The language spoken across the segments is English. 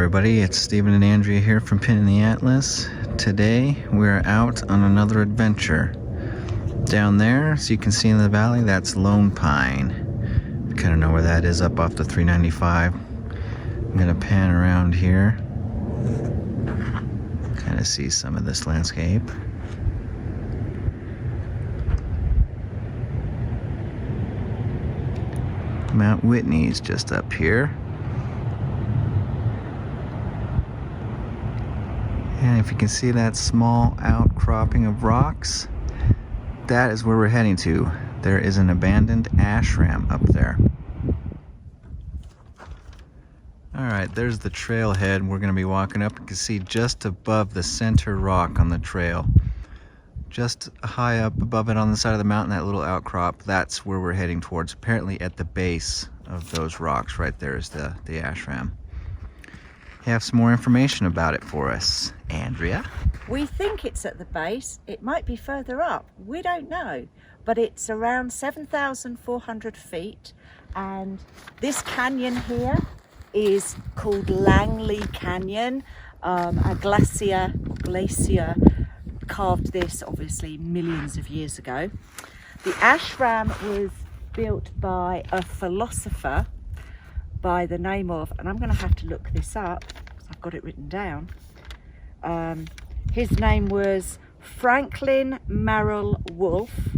everybody, it's Stephen and Andrea here from Pinning the Atlas. Today we're out on another adventure. Down there, as you can see in the valley, that's Lone Pine. You kind of know where that is, up off the 395. I'm gonna pan around here, kind of see some of this landscape. Mt Whitney is just up here. And if you can see that small outcropping of rocks, that is where we're heading to. There is an abandoned ashram up there. Alright, there's the trailhead we're going to be walking up. You can see just above the center rock on the trail. Just high up above it on the side of the mountain, that little outcrop, that's where we're heading towards. Apparently at the base of those rocks right there is the ashram. You have some more information about it for us, Andrea? We think it's at the base. It might be further up. We don't know. But it's around 7,400 feet. And this canyon here is called Langley Canyon. A glacier carved this, obviously, millions of years ago. The ashram was built by a philosopher by the name of, and I'm going to have to look this up because I've got it written down. His name was Franklin Marrell Wolfe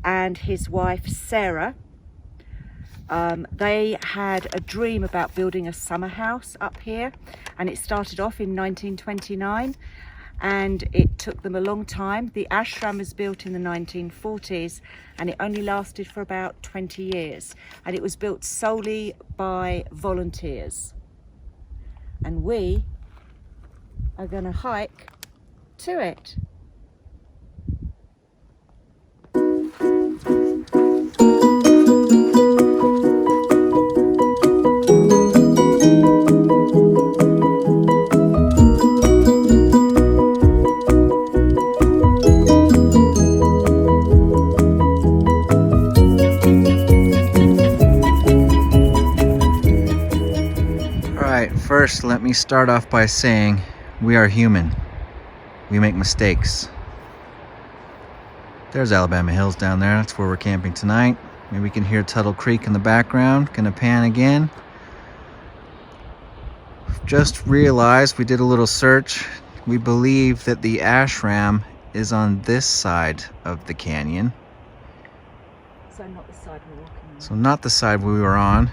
and his wife Sarah. They had a dream about building a summer house up here, and it started off in 1929, and it took them a long time. The ashram was built in the 1940s, and it only lasted for about 20 years, and it was built solely by volunteers. And we are going to hike to it. First, let me start off by saying we are human. We make mistakes. There's Alabama Hills down there. That's where we're camping tonight. Maybe we can hear Tuttle Creek in the background. Gonna pan again. Just realized we did a little search. We believe that the ashram is on this side of the canyon. So not the side we're walking on. So not the side we were on,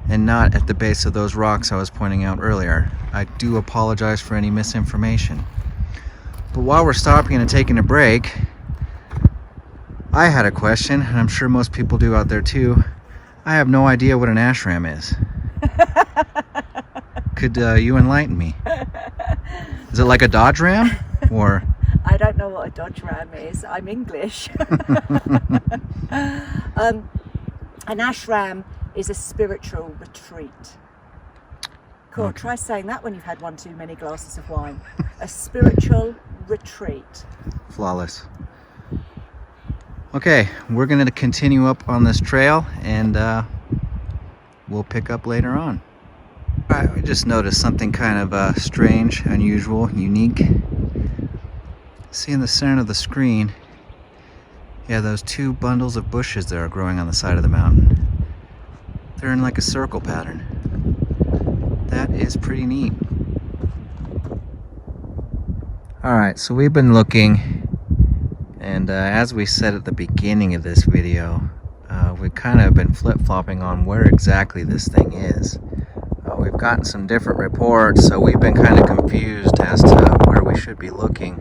and not at the base of those rocks I was pointing out earlier. I do apologize for any misinformation. But while we're stopping and taking a break, I had a question, and I'm sure most people do out there too. I have no idea what an ashram is. Could you enlighten me? Is it like a Dodge Ram? Or I don't know what a Dodge Ram is. I'm English. An ashram is a spiritual retreat. Cool, okay. Try saying that when you've had one too many glasses of wine. A spiritual retreat. Flawless. Okay, we're going to continue up on this trail, and we'll pick up later on. Alright, we just noticed something kind of strange, unusual, unique. See in the center of the screen, yeah, those two bundles of bushes that are growing on the side of the mountain. They're in like a circle pattern. That is pretty neat. Alright, so we've been looking, and as we said at the beginning of this video, we've kind of been flip-flopping on where exactly this thing is. We've gotten some different reports, so we've been kind of confused as to where we should be looking.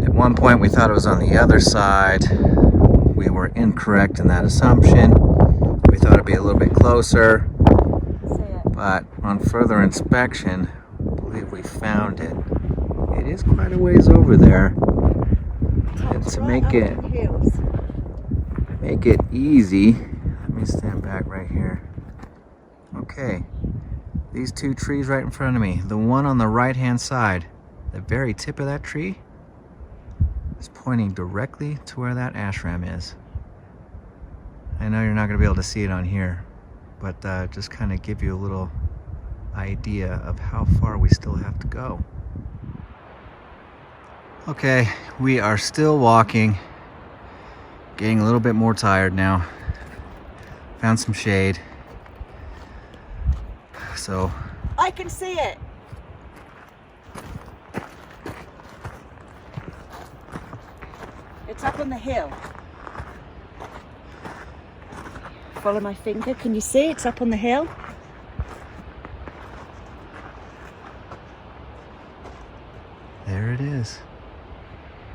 At one point we thought it was on the other side. We were incorrect in that assumption. We thought it'd be a little bit closer, but on further inspection, I believe we found it. It is quite a ways over there. And to make it easy, let me stand back right here. Okay, these two trees right in front of me, the one on the right hand side, the very tip of that tree is pointing directly to where that ashram is. I know you're not going to be able to see it on here, but just kind of give you a little idea of how far we still have to go. Okay, we are still walking, getting a little bit more tired now. Found some shade. So I can see it. It's up on the hill. Follow my finger. Can you see? It's up on the hill. there it is.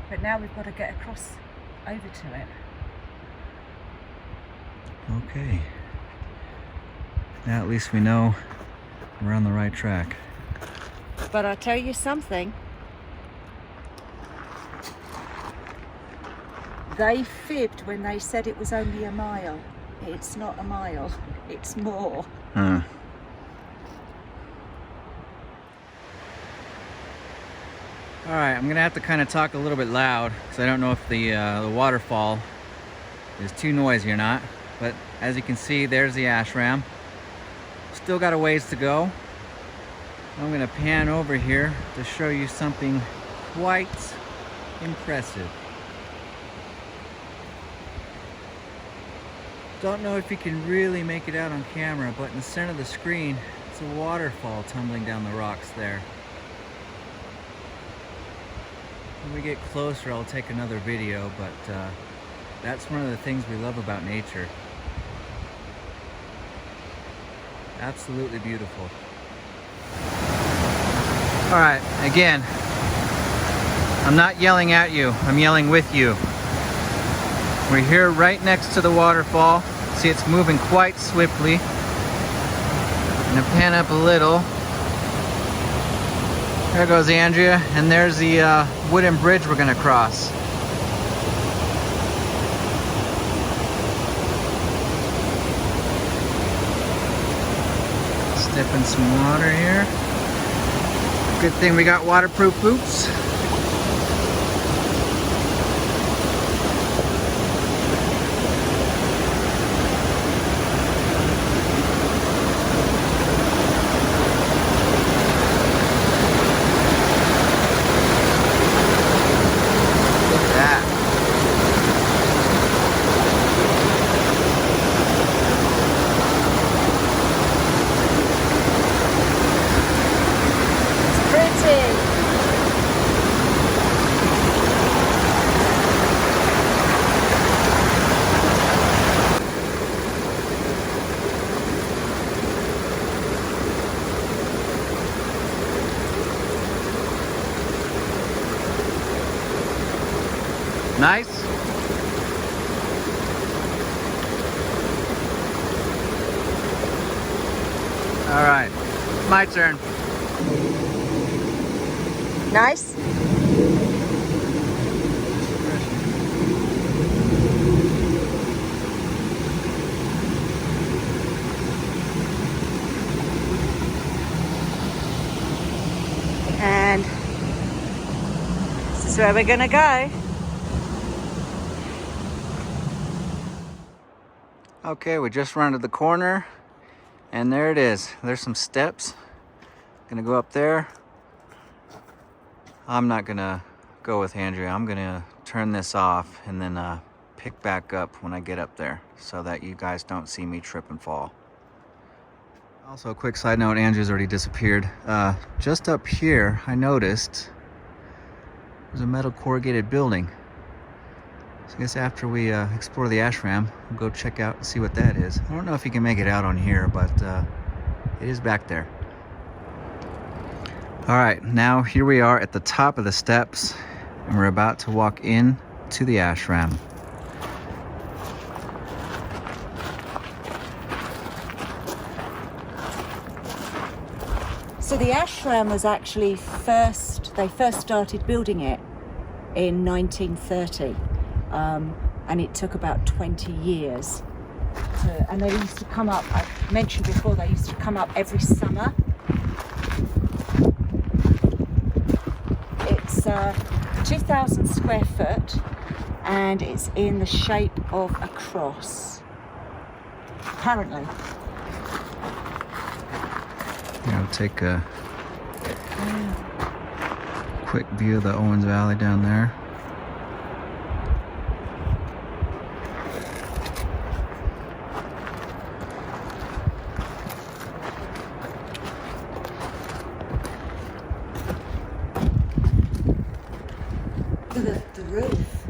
But now we've got to get across over to it. Okay. Now at least we know we're on the right track. But I'll tell you something. They fibbed when they said it was only a mile. It's not a mile, it's more. Alright, I'm gonna have to kind of talk a little bit loud because I don't know if the waterfall is too noisy or not. But as you can see, there's the ashram. Still got a ways to go. I'm gonna pan over here to show you something quite impressive. Don't know if you can really make it out on camera, but in the center of the screen, it's a waterfall tumbling down the rocks there. When we get closer, I'll take another video, but that's one of the things we love about nature. Absolutely beautiful. All right, again, I'm not yelling at you, I'm yelling with you. We're here right next to the waterfall. See, it's moving quite swiftly. I'm gonna pan up a little. There goes Andrea, and there's the wooden bridge we're gonna cross. Step in some water here. Good thing we got waterproof boots. Nice. All right, my turn. Nice. And this is where we're gonna go. Okay, we just rounded the corner, and there it is. There's some steps. Gonna go up there. I'm not gonna go with Andrea. I'm gonna turn this off and then pick back up when I get up there so that you guys don't see me trip and fall. Also, a quick side note, Andrea's already disappeared. Just up here, I noticed there's a metal corrugated building. So I guess after we explore the ashram, we'll go check out and see what that is. I don't know if you can make it out on here, but it is back there. All right, now here we are at the top of the steps, and we're about to walk in to the ashram. So the ashram was actually they first started building it in 1930. And it took about 20 years. And they used to come up, I mentioned before, they used to come up every summer. It's 2,000 square foot, and it's in the shape of a cross, apparently. Take a quick view of the Owens Valley down there. Look at the roof.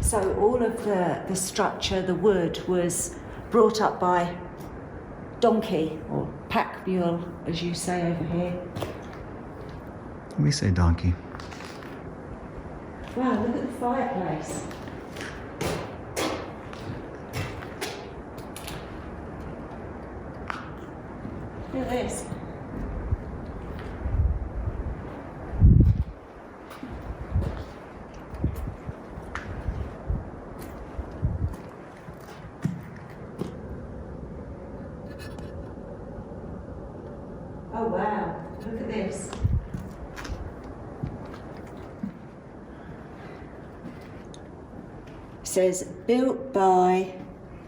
So all of the structure, the wood, was brought up by donkey or pack mule, as you say over here. We say donkey. Wow, look at the fireplace. Look at this. Oh wow, look at this. It says built by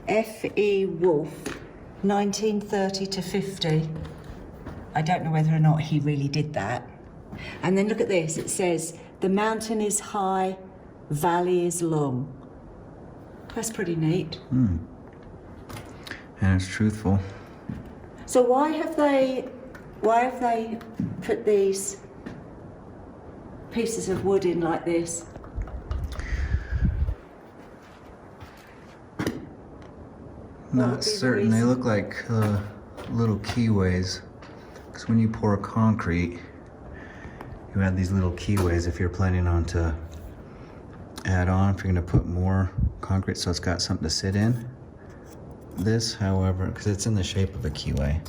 F.E. Wolfe, 1930 to 50. I don't know whether or not he really did that. And then look at this, it says the mountain is high, valley is long. That's pretty neat. And it's truthful. So why have they put these pieces of wood in like this? Not certain. They look like little keyways. Because when you pour concrete, you add these little keyways if you're planning on to add on, if you're going to put more concrete so it's got something to sit in. This, however, because it's in the shape of a keyway.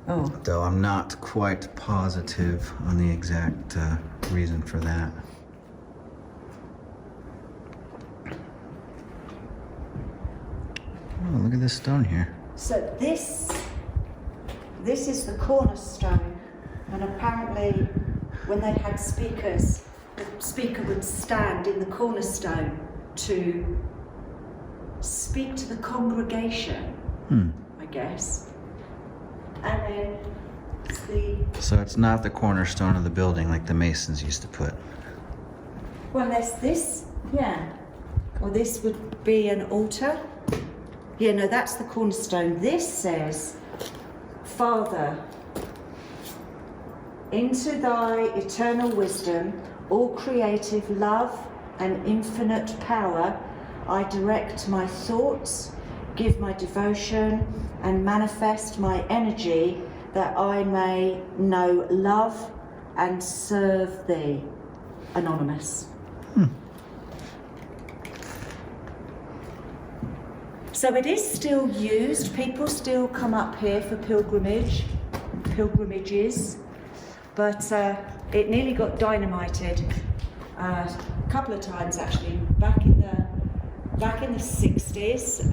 Oh. Though I'm not quite positive on the exact reason for that. Oh, look at this stone here. So this is the cornerstone, and apparently when they had speakers, the speaker would stand in the cornerstone to speak to the congregation, I guess. And then So it's not the cornerstone of the building like the Masons used to put. well, there's this, yeah. Or this would be an altar. Yeah, no, that's the cornerstone. This says, Father, into thy eternal wisdom, all creative love and infinite power, I direct my thoughts, give my devotion, and manifest my energy that I may know love and serve thee. Anonymous. So it is still used. People still come up here for pilgrimages, but it nearly got dynamited a couple of times actually back in the 60s,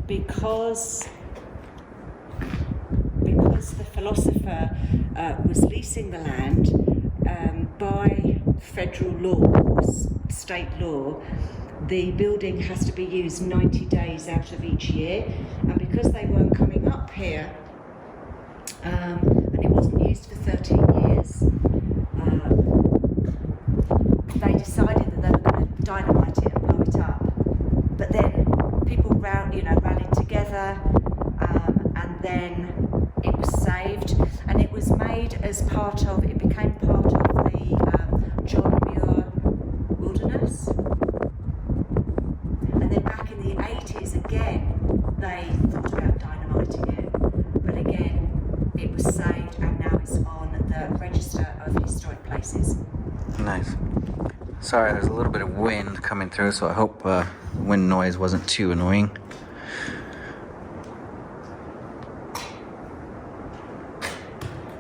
because the philosopher was leasing the land by federal law, or state law. The building has to be used 90 days out of each year, and because they weren't coming up here, and it wasn't used for 13 years, they decided that they were going to dynamite it and blow it up. But then people rallied together, and then it was saved, and it was made as part of, it became part of the John Muir Wilderness. And then back in the 80s again, they thought about dynamiting it, but again, it was saved and now it's on the Register of Historic Places. Nice. Sorry, there's a little bit of wind coming through, so I hope wind noise wasn't too annoying.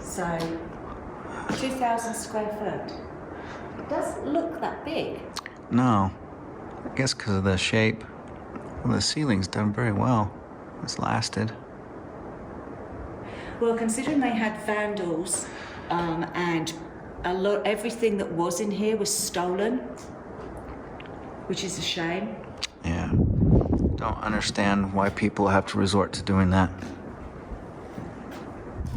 So, 2,000 square foot. It doesn't look that big. No, I guess because of the shape. Well, the ceiling's done very well. It's lasted. Well, considering they had vandals, and everything that was in here was stolen, which is a shame. Yeah. don't understand why people have to resort to doing that.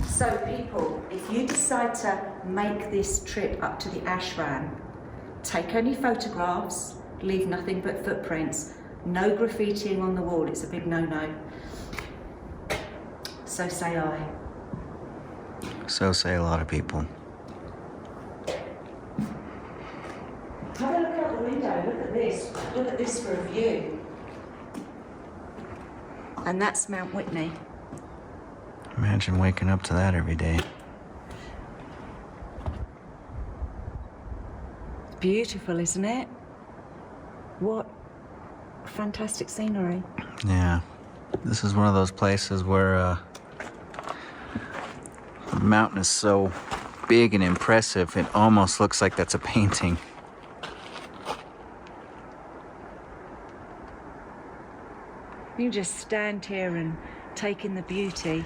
So people, if you decide to make this trip up to the ashram, take only photographs, leave nothing but footprints, no graffitiing on the wall, it's a big no-no. So say I. So say a lot of people. Have a look out the window, look at this. Look at this for a view. And that's Mount Whitney. Imagine waking up to that every day. Beautiful, isn't it? What fantastic scenery. Yeah. This is one of those places where the mountain is so big and impressive, it almost looks like that's a painting. You just stand here and take in the beauty.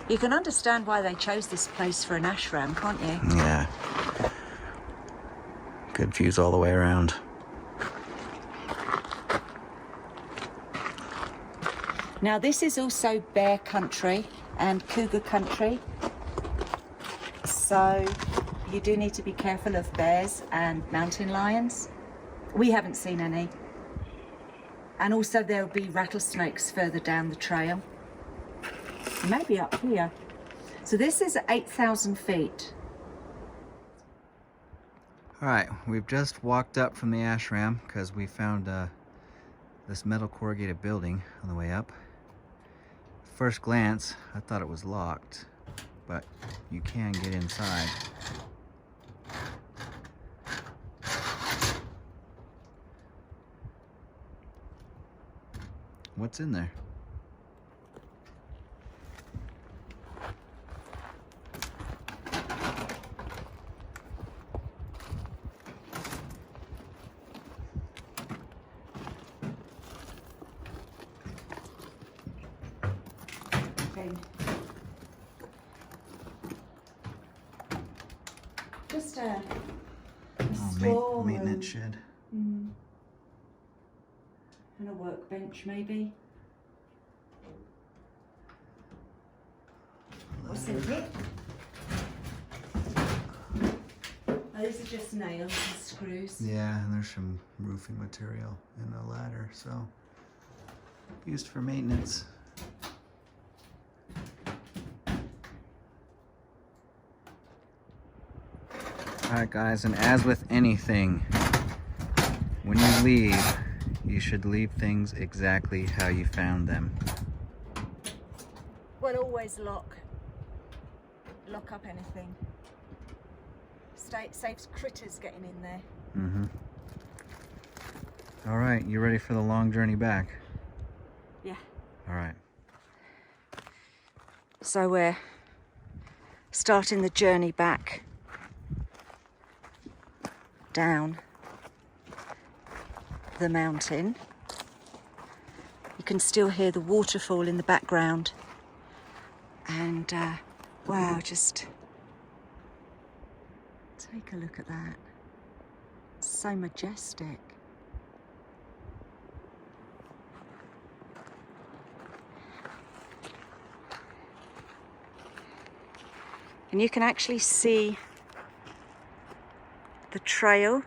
You can understand why they chose this place for an ashram, can't you? Yeah. Good views all the way around. Now this is also bear country and cougar country. So you do need to be careful of bears and mountain lions. We haven't seen any. And also there'll be rattlesnakes further down the trail. Maybe up here. So this is 8,000 feet. All right, we've just walked up from the ashram because we found this metal corrugated building on the way up. First glance, I thought it was locked, but you can get inside. What's in there? Just a Maintenance shed. And a workbench maybe. What's in it? Oh, these are just nails and screws. Yeah, and there's some roofing material and a ladder, so used for maintenance. Alright guys, and as with anything, when you leave, you should leave things exactly how you found them. Well, always lock up anything. Saves critters getting in there. Alright, you ready for the long journey back? Yeah. Alright. So we're starting the journey back down the mountain. You can still hear the waterfall in the background, and wow, just take a look at that. It's so majestic. And you can actually see the trail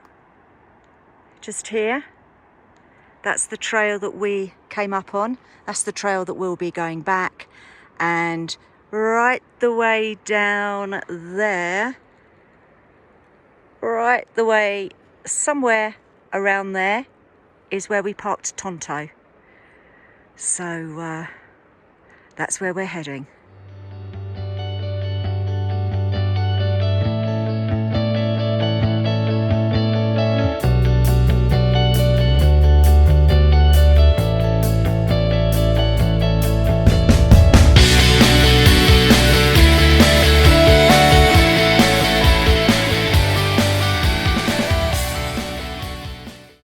just here. That's the trail that we came up on. That's the trail that we'll be going back. And right the way down there, right the way somewhere around there is where we parked Tonto. So that's where we're heading.